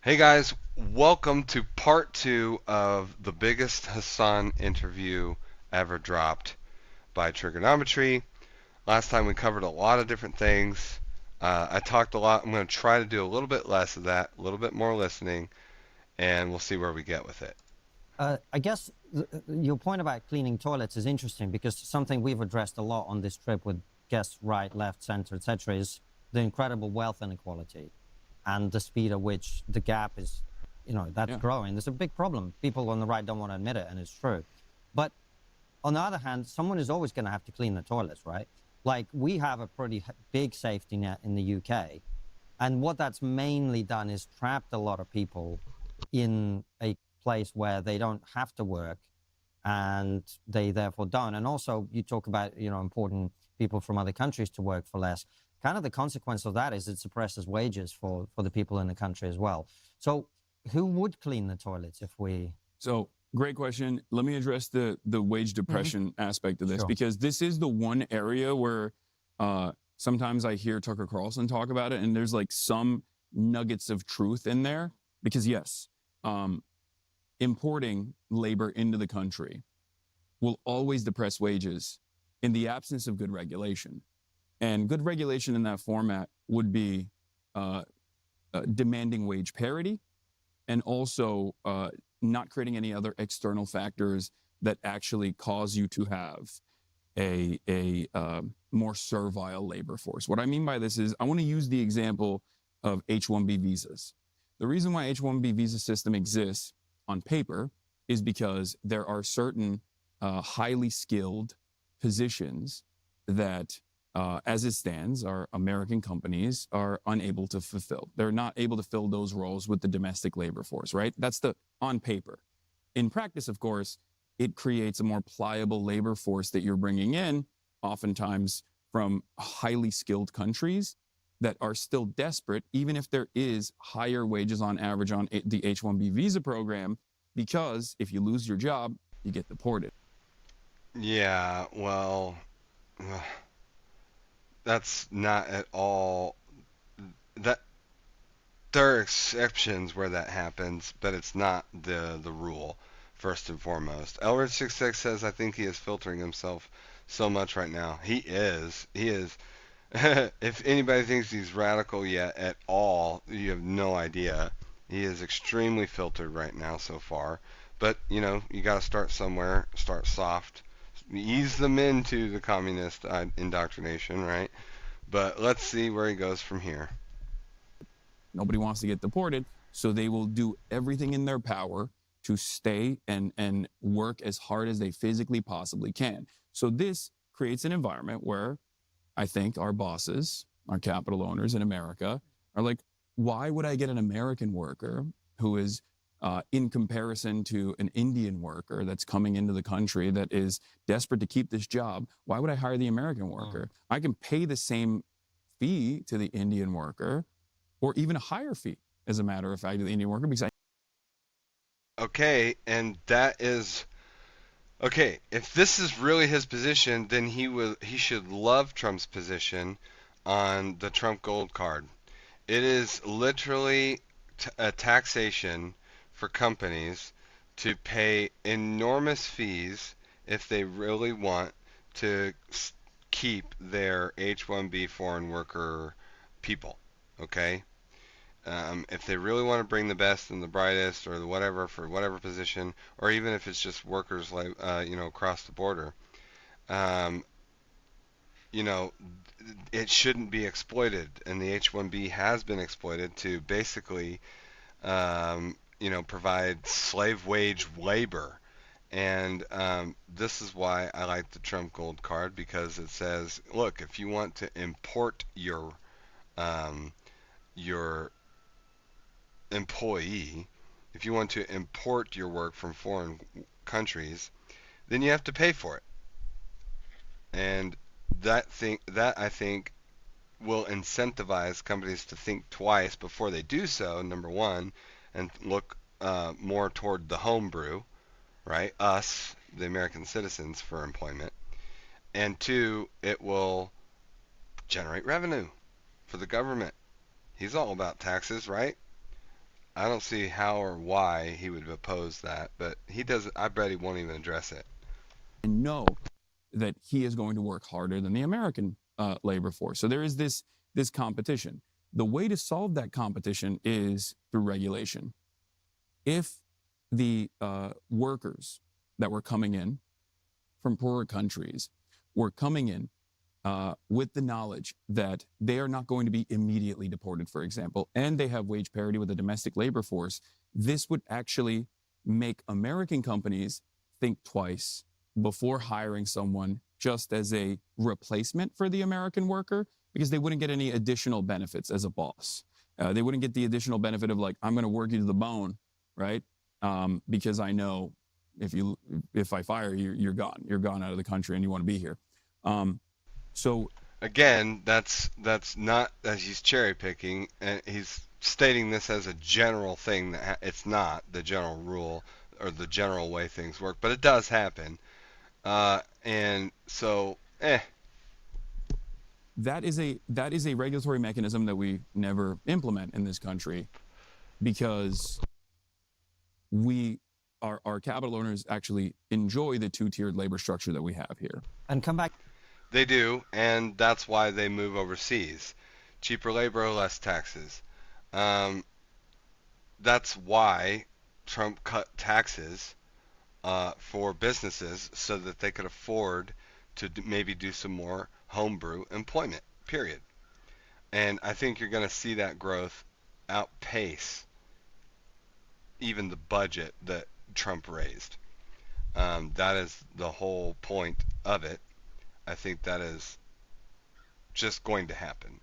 Hey guys, welcome to part two of the biggest Hasan interview ever dropped by Triggernometry. Last time we covered a lot of different things. I talked a lot. I'm going to try to do a little bit less of that, a little bit more listening, and we'll see where we get with it. I guess your point about cleaning toilets is interesting because something we've addressed a lot on this trip with guests right, left, center, etc., is the incredible wealth inequality and the speed at which the gap is, that's Yeah. growing. There's a big problem. People on the right don't want to admit it, and it's true. But on the other hand, someone is always going to have to clean the toilets, right? Like we have a pretty big safety net in the UK, and what that's mainly done is trapped a lot of people in a place where they don't have to work and they therefore don't. And also, you talk about, importing people from other countries to work for less. Kind of the consequence of that is it suppresses wages for the people in the country as well. So, who would clean the toilets if we. So great question. Let me address the wage depression aspect of this Sure. because this is the one area where sometimes I hear Tucker Carlson talk about it, and there's like some nuggets of truth in there. Because yes, um, importing labor into the country will always depress wages in the absence of good regulation. And good regulation in that format would be uh, demanding wage parity and also not creating any other external factors that actually cause you to have a more servile labor force. What I mean by this is I want to use the example of H-1B visas. The reason why H-1B visa system exists on paper is because there are certain highly skilled positions that as it stands, our American companies are unable to fulfill. They're not able to fill those roles with the domestic labor force, right? That's the on paper. In practice, of course, it creates a more pliable labor force that you're bringing in, oftentimes from highly skilled countries that are still desperate, even if there is higher wages on average on the H-1B visa program, because if you lose your job, you get deported. Yeah, well, that's not at all that there are exceptions where that happens, but it's not the rule. First and foremost, Elridge 66 says I think he is filtering himself so much right now. He is. He is. If anybody thinks he's radical yet at all, you have no idea. He is extremely filtered right now so far. But you got to start somewhere. Start soft. Ease them into the communist indoctrination, right? But let's see where he goes from here. Nobody wants to get deported, so they will do everything in their power to stay and work as hard as they physically possibly can. So this creates an environment where I think our bosses, our capital owners in America, are like, why would I get an American worker who is in comparison to an Indian worker that's coming into the country that is desperate to keep this job? Why would I hire the American worker? I can pay the same fee to the Indian worker or even a higher fee, as a matter of fact, to the Indian worker because I. Okay, and that is okay. If this is really his position, then he should love Trump's position on the Trump Gold Card. It is literally a taxation for companies to pay enormous fees if they really want to keep their H-1B foreign worker people. Okay? If they really want to bring the best and the brightest or the whatever for whatever position, or even if it's just workers like across the border, um, you know, it shouldn't be exploited, and the H-1B has been exploited to basically provide slave wage labor. And this is why I like the Trump Gold Card because it says, look, if you want to import um, your employee, if you want to import your work from foreign countries, then you have to pay for it. And that I think will incentivize companies to think twice before they do so. Number one, and look more toward the homebrew, right? Us, the American citizens, for employment. And two, it will generate revenue for the government. He's all about taxes, right? I don't see how or why he would oppose that, but he doesn't. I bet he won't even address it. And know that he is going to work harder than the American labor force. So there is this competition. The way to solve that competition is through regulation. If the workers that were coming in from poorer countries were coming in with the knowledge that they are not going to be immediately deported, for example, and they have wage parity with the domestic labor force, this would actually make American companies think twice before hiring someone just as a replacement for the American worker, because they wouldn't get any additional benefits as a boss. They wouldn't get the additional benefit of, like, I'm going to work you to the bone, right? Because I know if I fire you, you're gone. You're gone out of the country, and you want to be here. So Again, that's not as he's cherry picking, and he's stating this as a general thing that it's not the general rule or the general way things work, but it does happen. And so, that is a regulatory mechanism that we never implement in this country, because our capital owners actually enjoy the two-tiered labor structure that we have here. And come back. they do, and that's why they move overseas. Cheaper labor, less taxes. Um, that's why Trump cut taxes for businesses so that they could afford to maybe do some more homebrew employment, period. And I think you're going to see that growth outpace even the budget that Trump raised. That is the whole point of it. I think that is just going to happen,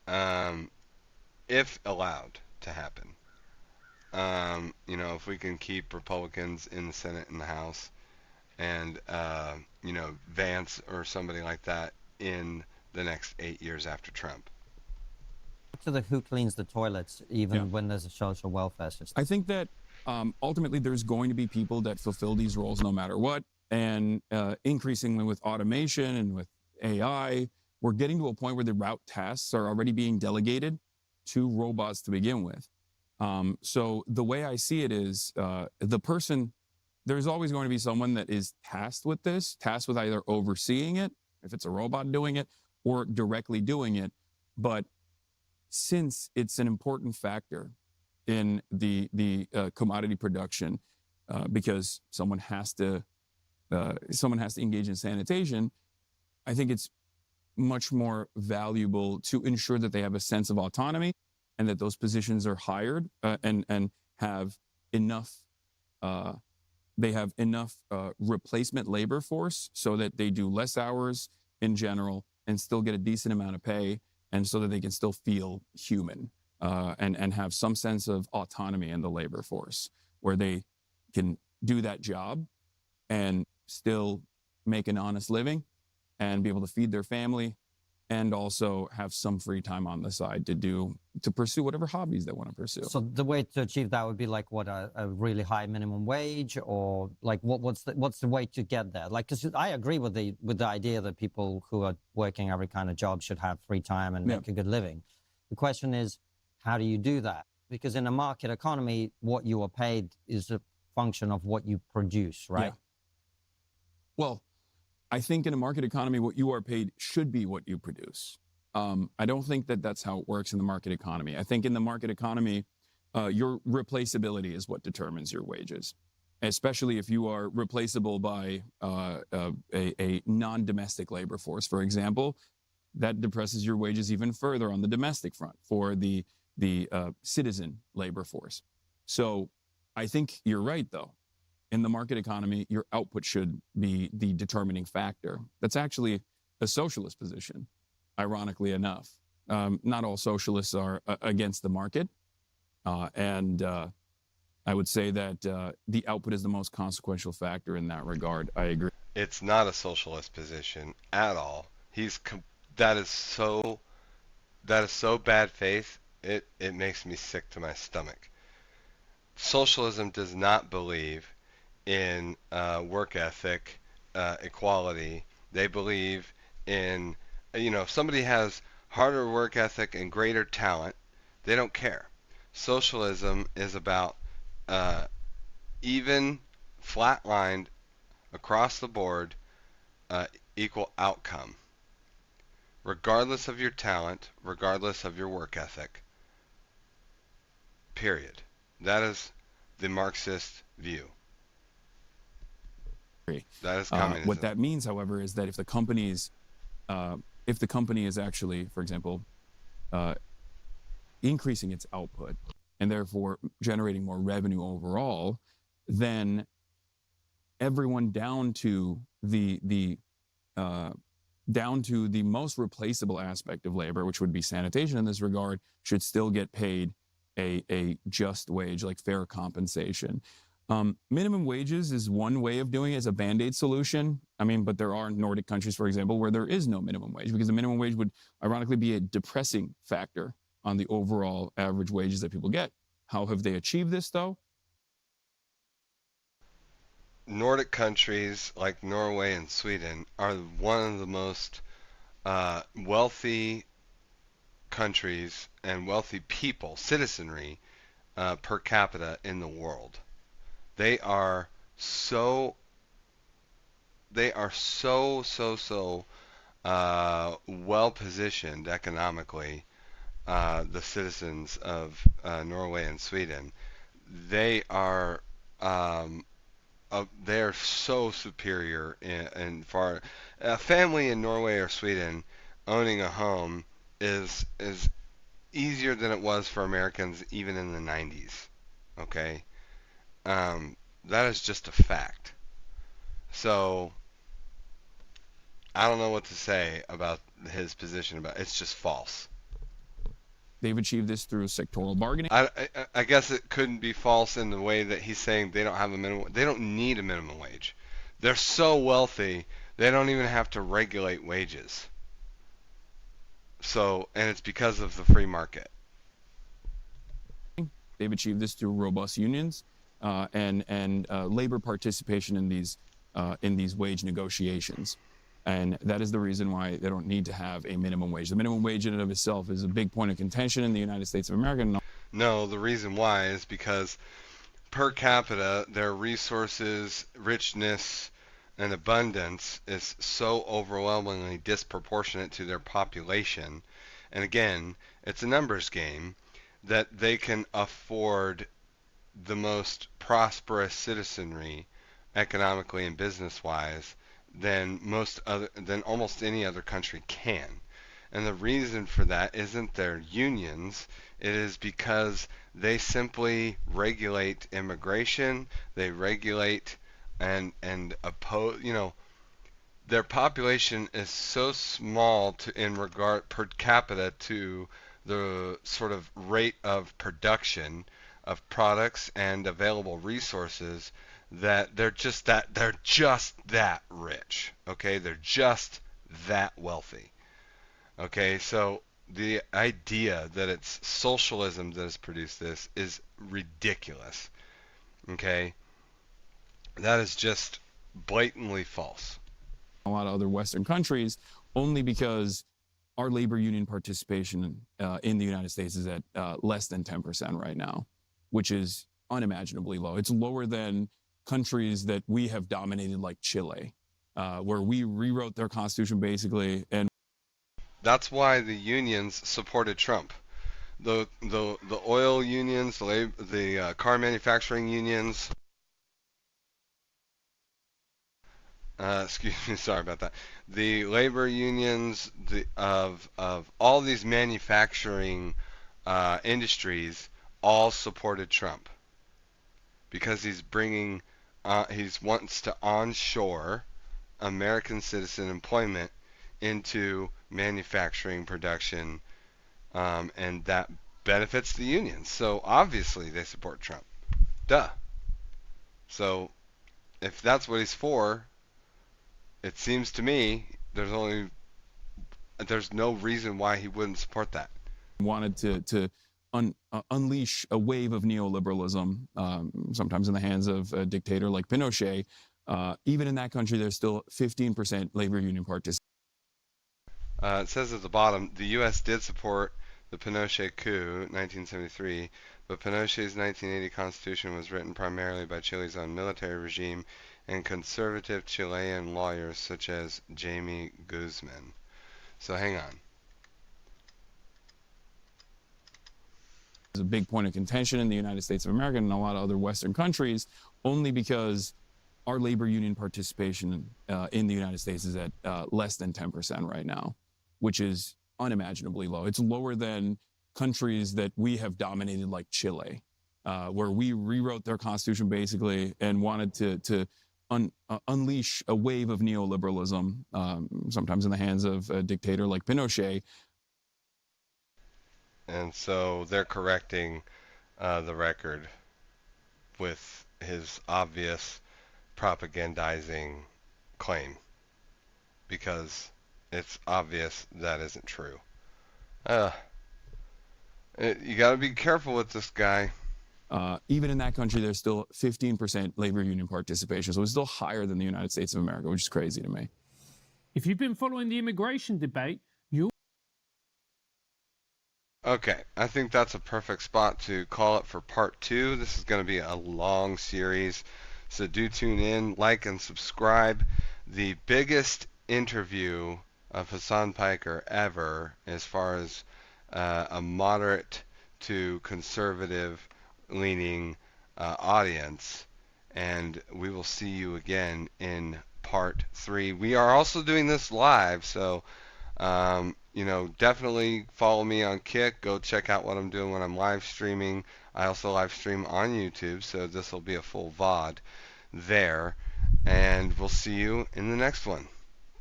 um, if allowed to happen. If we can keep Republicans in the Senate and the House, and Vance or somebody like that in the next 8 years after Trump. To the who cleans the toilets, even when there's a social welfare system. I think that ultimately there's going to be people that fulfill these roles no matter what. And increasingly with automation and with AI, we're getting to a point where the route tasks are already being delegated to robots to begin with. So the way I see it is there's always going to be someone that is tasked with either overseeing it, if it's a robot doing it, or directly doing it. But since it's an important factor in the commodity production, because someone has to engage in sanitation, I think it's much more valuable to ensure that they have a sense of autonomy, and that those positions are hired and have enough. They have enough replacement labor force so that they do less hours in general and still get a decent amount of pay, and so that they can still feel human and have some sense of autonomy in the labor force, where they can do that job and still make an honest living and be able to feed their family, and also have some free time on the side to pursue whatever hobbies they want to pursue. So the way to achieve that would be like what, a really high minimum wage, or like what's the way to get there? Like, because I agree with the idea that people who are working every kind of job should have free time and make a good living. The question is, how do you do that? Because in a market economy, what you are paid is a function of what you produce, right? Yeah. Well, I think in a market economy, what you are paid should be what you produce. I don't think that that's how it works in the market economy. I think in the market economy, your replaceability is what determines your wages, especially if you are replaceable by a non-domestic labor force, for example. That depresses your wages even further on the domestic front for the citizen labor force. So I think you're right, though. In the market economy, your output should be the determining factor. That's actually a socialist position, ironically enough. Not all socialists are against the market. And I would say that the output is the most consequential factor in that regard. I agree. It's not a socialist position at all. That is so bad faith. It makes me sick to my stomach. Socialism does not believe in work ethic, equality. They believe in, if somebody has harder work ethic and greater talent, they don't care. Socialism is about even, flat-lined, across the board, equal outcome, regardless of your talent, regardless of your work ethic. Period. That is the Marxist view. That is What communism. that means, however, is that if the company is actually, for example, increasing its output and therefore generating more revenue overall, then everyone down to the most replaceable aspect of labor, which would be sanitation in this regard, should still get paid a just wage, like fair compensation. Minimum wages is one way of doing it as a band-aid solution. I mean, but there are Nordic countries, for example, where there is no minimum wage, because the minimum wage would ironically be a depressing factor on the overall average wages that people get. How have they achieved this, though? Nordic countries like Norway and Sweden are one of the most wealthy countries and wealthy people, citizenry, per capita in the world. They are so well positioned economically. The citizens of Norway and Sweden, they are they're so superior in far. A family in Norway or Sweden owning a home is easier than it was for Americans even in the 90s. Okay, that is just a fact. So I don't know what to say about his position about it's just false. They've achieved this through sectoral bargaining. I guess it couldn't be false in the way that he's saying they don't have a minimum. They don't need a minimum wage. They're so wealthy they don't even have to regulate wages. So, and it's because of the free market. They've achieved this through robust unions and labor participation in these wage negotiations. And that is the reason why they don't need to have a minimum wage. The minimum wage in and of itself is a big point of contention in the United States of America. No, the reason why is because per capita, their resources, richness, and abundance is so overwhelmingly disproportionate to their population. And again, it's a numbers game that they can afford the most prosperous citizenry economically and business wise than almost any other country can. And the reason for that isn't their unions, it is because they simply regulate immigration, they regulate and oppose, their population is so small in regard per capita to the sort of rate of production of products and available resources that they're just that rich. Okay, they're just that wealthy. Okay, so the idea that it's socialism that has produced this is ridiculous. Okay, that is just blatantly false. A lot of other Western countries, only because our labor union participation in the United States is at less than 10% right now, which is unimaginably low. It's lower than countries that we have dominated, like Chile, where we rewrote their constitution basically. And that's why the unions supported Trump. The oil unions, the car manufacturing unions. Excuse me, sorry about that. The labor unions of all these manufacturing industries all supported Trump because he wants to onshore American citizen employment into manufacturing production, and that benefits the unions. So obviously they support Trump. Duh. So if that's what he's for, it seems to me there's no reason why he wouldn't support that. Wanted to unleash a wave of neoliberalism, sometimes in the hands of a dictator like Pinochet. Even in that country, there's still 15% labor union participation. It says at the bottom, the U.S. did support the Pinochet coup, 1973. but Pinochet's 1980 constitution was written primarily by Chile's own military regime and conservative Chilean lawyers such as Jaime Guzman. So hang on. Is a big point of contention in the United States of America and a lot of other Western countries, only because our labor union participation in the United States is at less than 10% right now, which is unimaginably low. It's lower than countries that we have dominated, like Chile, where we rewrote their constitution basically and wanted to unleash a wave of neoliberalism, sometimes in the hands of a dictator like Pinochet. And so they're correcting the record with his obvious propagandizing claim because it's obvious that isn't true. You got to be careful with this guy. Even in that country, there's still 15% labor union participation. So it's still higher than the United States of America, which is crazy to me. If you've been following the immigration debate, you'll... Okay, I think that's a perfect spot to call it for part 2. This is going to be a long series, so do tune in, like, and subscribe. The biggest interview of Hasan Piker ever, as far as a moderate to conservative leaning audience, and we will see you again in part 3. We are also doing this live, so definitely follow me on Kick. Go check out what I'm doing when I'm live streaming. I also live stream on YouTube, so this will be a full VOD there. And we'll see you in the next one.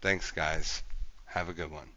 Thanks, guys. Have a good one.